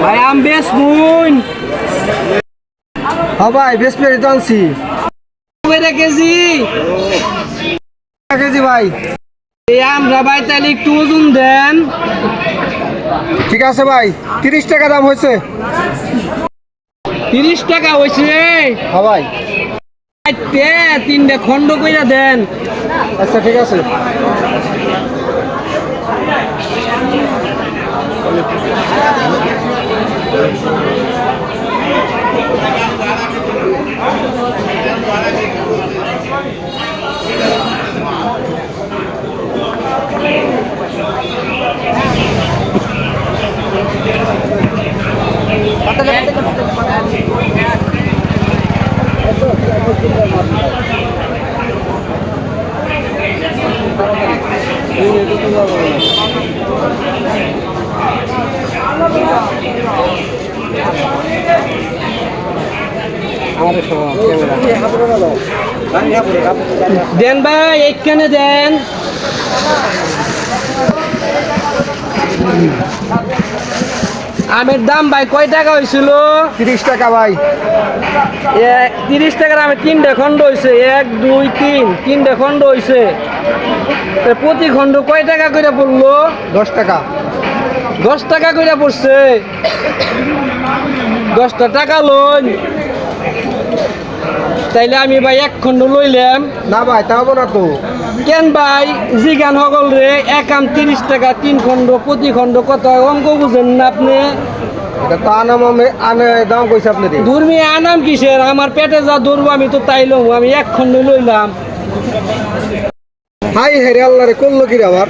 ভাই আম বেশ মুন। হ্যাঁ ভাই বেশ পেরে তো আনছি। কয়টা কেজি? কেজি ভাই। এই আমরা ভাই তাহলে একটু ওজন দেন। ঠিক আছে ভাই, 30 টাকা দাম হয়েছে। 30 টাকা হয়েছে। হ্যাঁ ভাই। তিনটে খন্ড কইরা দেন। আচ্ছা ঠিক আছে। দেন ভাই এইখানে দেন। আমের দাম ভাই কয় টাকা হয়েছিল? 30 টাকা ভাই। 30 টাকার আমি তিনটে খন্ড হয়েছে, 1 2 3 তিনটে খন্ড হয়েছে। প্রতি খন্ড কয় টাকা করে পড়লো? 10 টাকা। 10 টাকা করে পড়ছে। 10টা টাকা লোন। তাইলে আমি ভাই এক খন্ড লইলাম। না ভাই তা হবো না তো। কেন ভাই জিগান সকল রে এক আম 30 টাকা 3 খন্ড, প্রতি খন্ড কত অঙ্ক বুঝেন না আপনি? এটা তো আনে দাম কইছে আপনি রে। দুর্মি আনাম কিসের? আমার পেটে যা ধরবো আমি তো তাই লম, আমি এক খন্ড লইলাম। হাই হেরে আল্লাহ রে, করলো কি রে আবার।